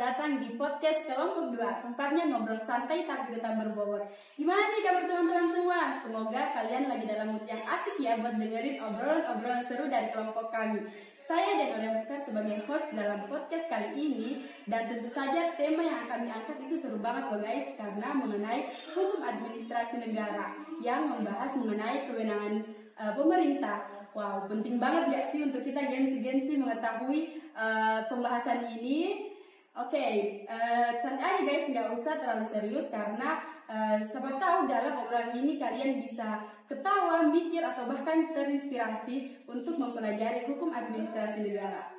datang di podcast Kelompok 2. Tempatnya ngobrol santai tapi tetap berbobot. Gimana nih kabar teman-teman semua? Semoga kalian lagi dalam mood yang asik ya buat dengerin obrolan-obrolan seru dari kelompok kami. Saya dan Oleh Mukhtar sebagai host dalam podcast kali ini. Dan tentu saja tema yang kami angkat itu seru banget loh guys, karena mengenai hukum administrasi negara yang membahas mengenai kewenangan pemerintah. Wow, penting banget gak sih untuk kita gengsi-gengsi mengetahui pembahasan ini. Oke, santai aja guys, nggak usah terlalu serius karena siapa tahu dalam obrolan ini kalian bisa ketawa, mikir, atau bahkan terinspirasi untuk mempelajari hukum administrasi negara.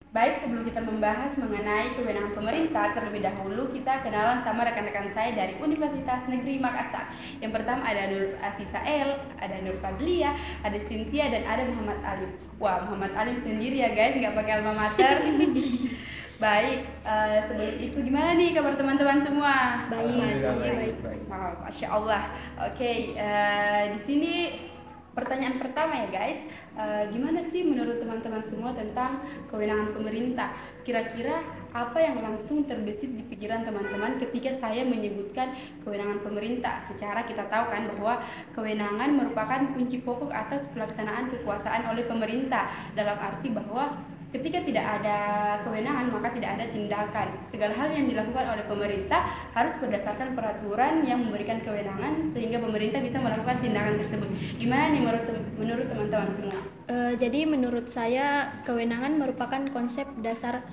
Baik, sebelum kita membahas mengenai kewenangan pemerintah, terlebih dahulu kita kenalan sama rekan-rekan saya dari Universitas Negeri Makassar. Yang pertama ada Nur Asisael, ada Nur Fadlia, ada Cynthia, dan ada Muhammad Alim. Wah, Muhammad Alim sendiri ya guys, nggak pakai alma mater. Baik, sebelum itu gimana nih kabar teman-teman semua? Baik. Wow, Masya Allah. Oke, di sini pertanyaan pertama ya guys, gimana sih menurut teman-teman semua tentang kewenangan pemerintah? Kira-kira apa yang langsung terbesit di pikiran teman-teman ketika saya menyebutkan kewenangan pemerintah? Secara kita tahu kan bahwa kewenangan merupakan kunci pokok atas pelaksanaan kekuasaan oleh pemerintah. Dalam arti bahwa ketika tidak ada kewenangan maka tidak ada tindakan. Segala hal yang dilakukan oleh pemerintah harus berdasarkan peraturan yang memberikan kewenangan sehingga pemerintah bisa melakukan tindakan tersebut. Gimana nih menurut teman-teman semua? Jadi menurut saya kewenangan merupakan konsep dasar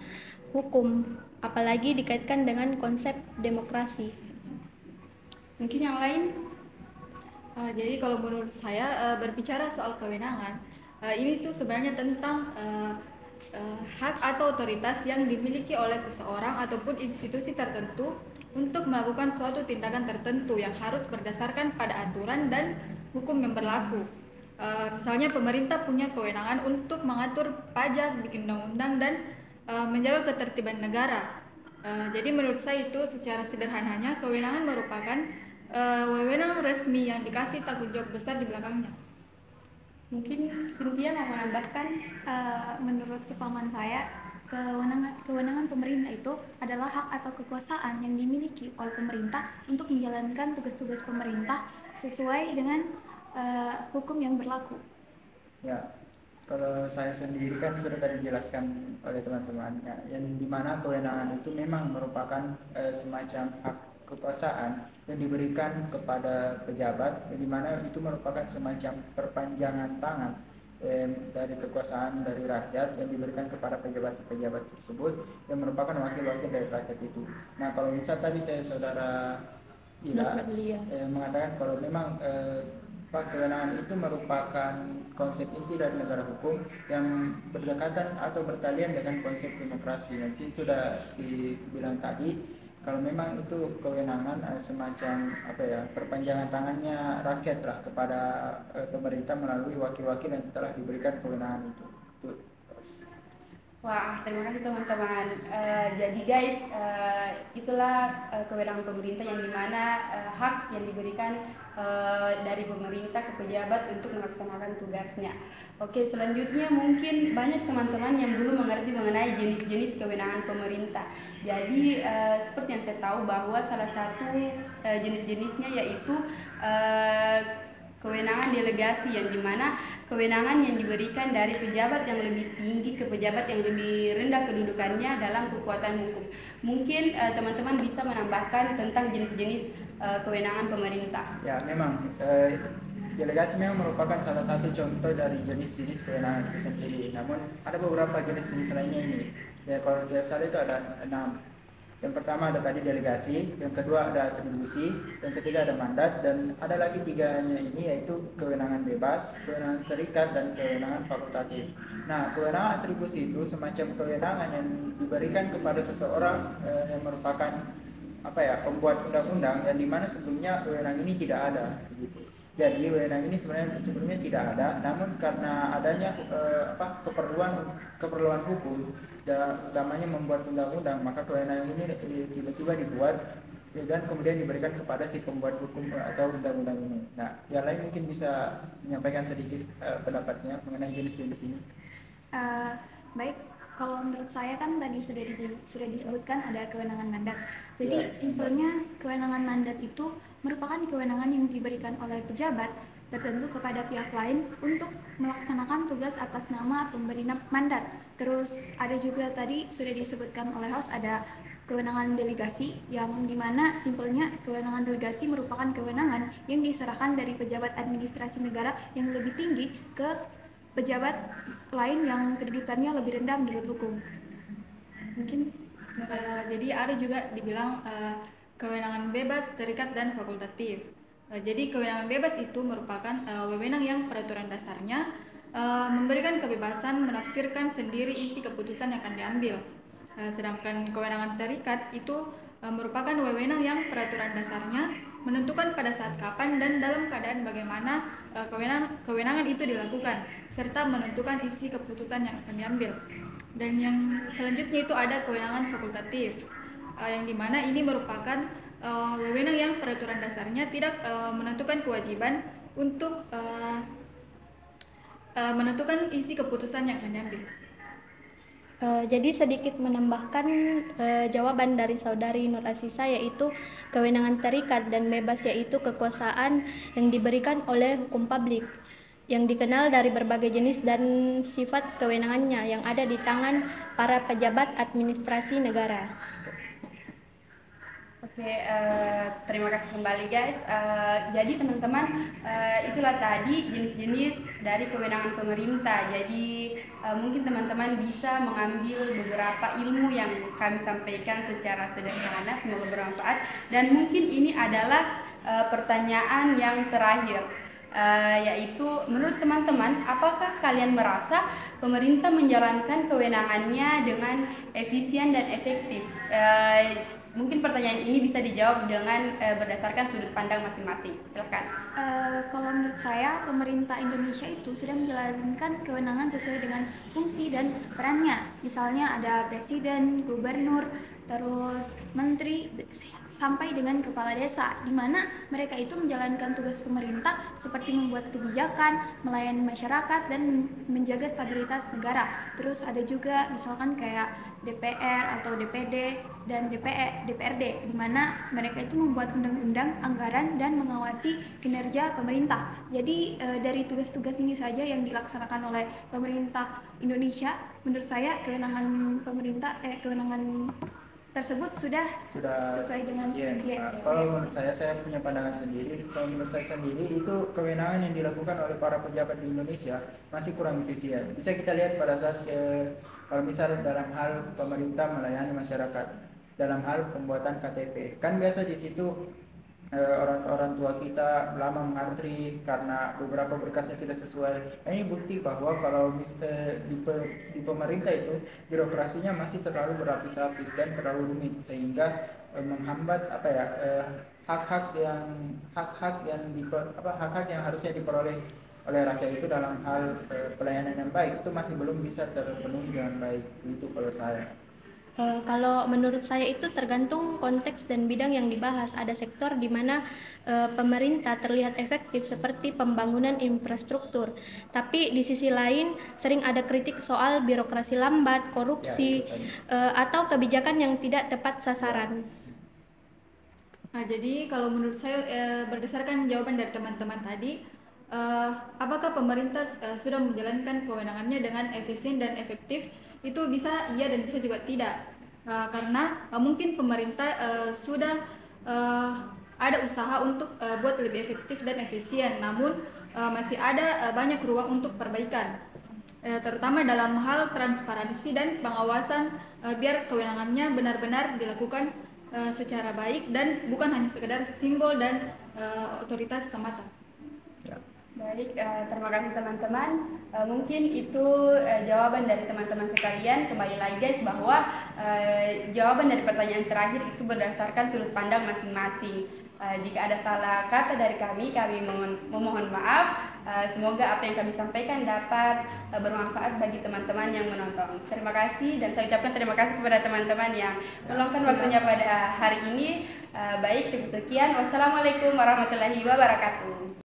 hukum, apalagi dikaitkan dengan konsep demokrasi. Mungkin yang lain? Jadi kalau menurut saya berbicara soal kewenangan, ini tuh sebenarnya tentang hak atau otoritas yang dimiliki oleh seseorang ataupun institusi tertentu untuk melakukan suatu tindakan tertentu yang harus berdasarkan pada aturan dan hukum yang berlaku. Misalnya pemerintah punya kewenangan untuk mengatur pajak, bikin undang-undang, dan menjaga ketertiban negara. Jadi menurut saya itu secara sederhananya kewenangan merupakan wewenang resmi yang dikasih tanggung jawab besar di belakangnya. Mungkin Cynthia mau menambahkan? Menurut sepaman saya, kewenangan pemerintah itu adalah hak atau kekuasaan yang dimiliki oleh pemerintah untuk menjalankan tugas-tugas pemerintah sesuai dengan hukum yang berlaku. Ya, kalau saya sendiri kan sudah tadi dijelaskan oleh teman-teman, ya, yang dimana kewenangan itu memang merupakan semacam hak kekuasaan yang diberikan kepada pejabat, yang dimana itu merupakan semacam perpanjangan tangan dari kekuasaan dari rakyat yang diberikan kepada pejabat-pejabat tersebut yang merupakan wakil-wakil dari rakyat itu. Nah, kalau misal tadi saudara Ila mengatakan kalau memang kewenangan itu merupakan konsep inti dari negara hukum yang berdekatan atau bertalian dengan konsep demokrasi. Nah, sudah dibilang tadi kalau memang itu kewenangan semacam perpanjangan tangannya rakyat lah kepada pemerintah melalui wakil-wakil yang telah diberikan kewenangan itu. Wah, terima kasih teman-teman. Jadi guys, itulah kewenangan pemerintah yang dimana hak yang diberikan dari pemerintah ke pejabat untuk melaksanakan tugasnya. Oke, selanjutnya mungkin banyak teman-teman yang belum mengerti mengenai jenis-jenis kewenangan pemerintah. Jadi seperti yang saya tahu bahwa salah satu jenis-jenisnya yaitu kewenangan delegasi, yang dimana kewenangan yang diberikan dari pejabat yang lebih tinggi ke pejabat yang lebih rendah kedudukannya dalam kekuatan hukum. Mungkin teman-teman bisa menambahkan tentang jenis-jenis kewenangan pemerintah. Ya, memang delegasi memang merupakan salah satu contoh dari jenis-jenis kewenangan itu sendiri. Namun ada beberapa jenis-jenis lainnya ini. Ya, kalau tidak salah itu ada 6. Yang pertama ada tadi delegasi, yang kedua ada atribusi, yang ketiga ada mandat, dan ada lagi tiganya ini yaitu kewenangan bebas, kewenangan terikat, dan kewenangan fakultatif. Nah, kewenangan atribusi itu semacam kewenangan yang diberikan kepada seseorang yang merupakan pembuat undang-undang, yang dimana sebelumnya kewenangan ini tidak ada. Gitu. Jadi wewenang ini sebenarnya sebelumnya tidak ada, namun karena adanya keperluan hukum dan utamanya membuat undang-undang, maka kewenangan ini tiba-tiba dibuat dan kemudian diberikan kepada si pembuat hukum atau undang-undang ini. Nah, yang lain mungkin bisa menyampaikan sedikit pendapatnya mengenai jenis-jenis ini. Baik, Kalau menurut saya kan tadi sudah disebutkan ada kewenangan mandat. Jadi simpelnya kewenangan mandat itu merupakan kewenangan yang diberikan oleh pejabat tertentu kepada pihak lain untuk melaksanakan tugas atas nama pemberi mandat. Terus ada juga tadi sudah disebutkan oleh host ada kewenangan delegasi, yang dimana simpelnya kewenangan delegasi merupakan kewenangan yang diserahkan dari pejabat administrasi negara yang lebih tinggi ke pejabat lain yang kedudukannya lebih rendah menurut hukum. Mungkin jadi ada juga dibilang kewenangan bebas, terikat, dan fakultatif. Jadi kewenangan bebas itu merupakan wewenang yang peraturan dasarnya memberikan kebebasan menafsirkan sendiri isi keputusan yang akan diambil. Sedangkan kewenangan terikat itu merupakan wewenang yang peraturan dasarnya menentukan pada saat kapan dan dalam keadaan bagaimana kewenangan itu dilakukan, serta menentukan isi keputusan yang akan diambil. Dan yang selanjutnya itu ada kewenangan fakultatif, yang dimana ini merupakan wewenang yang peraturan dasarnya tidak menentukan kewajiban untuk menentukan isi keputusan yang akan diambil. Jadi sedikit menambahkan jawaban dari saudari Nur Asisa, yaitu kewenangan terikat dan bebas yaitu kekuasaan yang diberikan oleh hukum publik yang dikenal dari berbagai jenis dan sifat kewenangannya yang ada di tangan para pejabat administrasi negara. Oke, terima kasih kembali guys. Jadi teman-teman, itulah tadi jenis-jenis dari kewenangan pemerintah. Jadi mungkin teman-teman bisa mengambil beberapa ilmu yang kami sampaikan secara sederhana, semoga bermanfaat. Dan mungkin ini adalah pertanyaan yang terakhir, yaitu menurut teman-teman, apakah kalian merasa pemerintah menjalankan kewenangannya dengan efisien dan efektif? Mungkin pertanyaan ini bisa dijawab dengan berdasarkan sudut pandang masing-masing. Silakan. Kalau menurut saya, pemerintah Indonesia itu sudah menjalankan kewenangan sesuai dengan fungsi dan perannya. Misalnya ada presiden, gubernur, terus menteri, sampai dengan kepala desa, di mana mereka itu menjalankan tugas pemerintah seperti membuat kebijakan, melayani masyarakat, dan menjaga stabilitas negara. Terus ada juga misalkan kayak DPR atau DPD dan DPRD, di mana mereka itu membuat undang-undang, anggaran, dan mengawasi kinerja pemerintah. Jadi dari tugas-tugas ini saja yang dilaksanakan oleh pemerintah Indonesia, menurut saya kewenangan kewenangan tersebut sudah sesuai dengan Kalau menurut saya punya pandangan sendiri. Kalau menurut saya sendiri itu kewenangan yang dilakukan oleh para pejabat di Indonesia masih kurang efisien. Bisa kita lihat pada saat kalau misal dalam hal pemerintah melayani masyarakat, dalam hal pembuatan KTP, kan biasa di situ orang tua kita lama mengantri karena beberapa berkasnya tidak sesuai. Ini bukti bahwa kalau di pemerintah itu birokrasinya masih terlalu berlapis-lapis dan terlalu rumit, sehingga menghambat hak-hak yang harusnya diperoleh oleh rakyat itu dalam hal pelayanan yang baik itu masih belum bisa terpenuhi dengan baik. Itu kalau saya. Kalau menurut saya itu tergantung konteks dan bidang yang dibahas. Ada sektor di mana pemerintah terlihat efektif seperti pembangunan infrastruktur, tapi di sisi lain sering ada kritik soal birokrasi lambat, korupsi, atau kebijakan yang tidak tepat sasaran. Jadi kalau menurut saya berdasarkan jawaban dari teman-teman tadi, apakah pemerintah sudah menjalankan kewenangannya dengan efisien dan efektif? Itu bisa iya dan bisa juga tidak, karena mungkin pemerintah sudah ada usaha untuk buat lebih efektif dan efisien, namun masih ada banyak ruang untuk perbaikan, terutama dalam hal transparansi dan pengawasan, biar kewenangannya benar-benar dilakukan secara baik dan bukan hanya sekedar simbol dan otoritas semata. Baik, terima kasih teman-teman. Mungkin itu jawaban dari teman-teman sekalian. Kembali lagi guys bahwa jawaban dari pertanyaan terakhir itu berdasarkan sudut pandang masing-masing. Jika ada salah kata dari kami memohon maaf. Semoga apa yang kami sampaikan dapat bermanfaat bagi teman-teman yang menonton. Terima kasih, dan saya ucapkan terima kasih kepada teman-teman yang meluangkan waktunya pada hari ini. Baik, cukup sekian. Wassalamualaikum warahmatullahi wabarakatuh.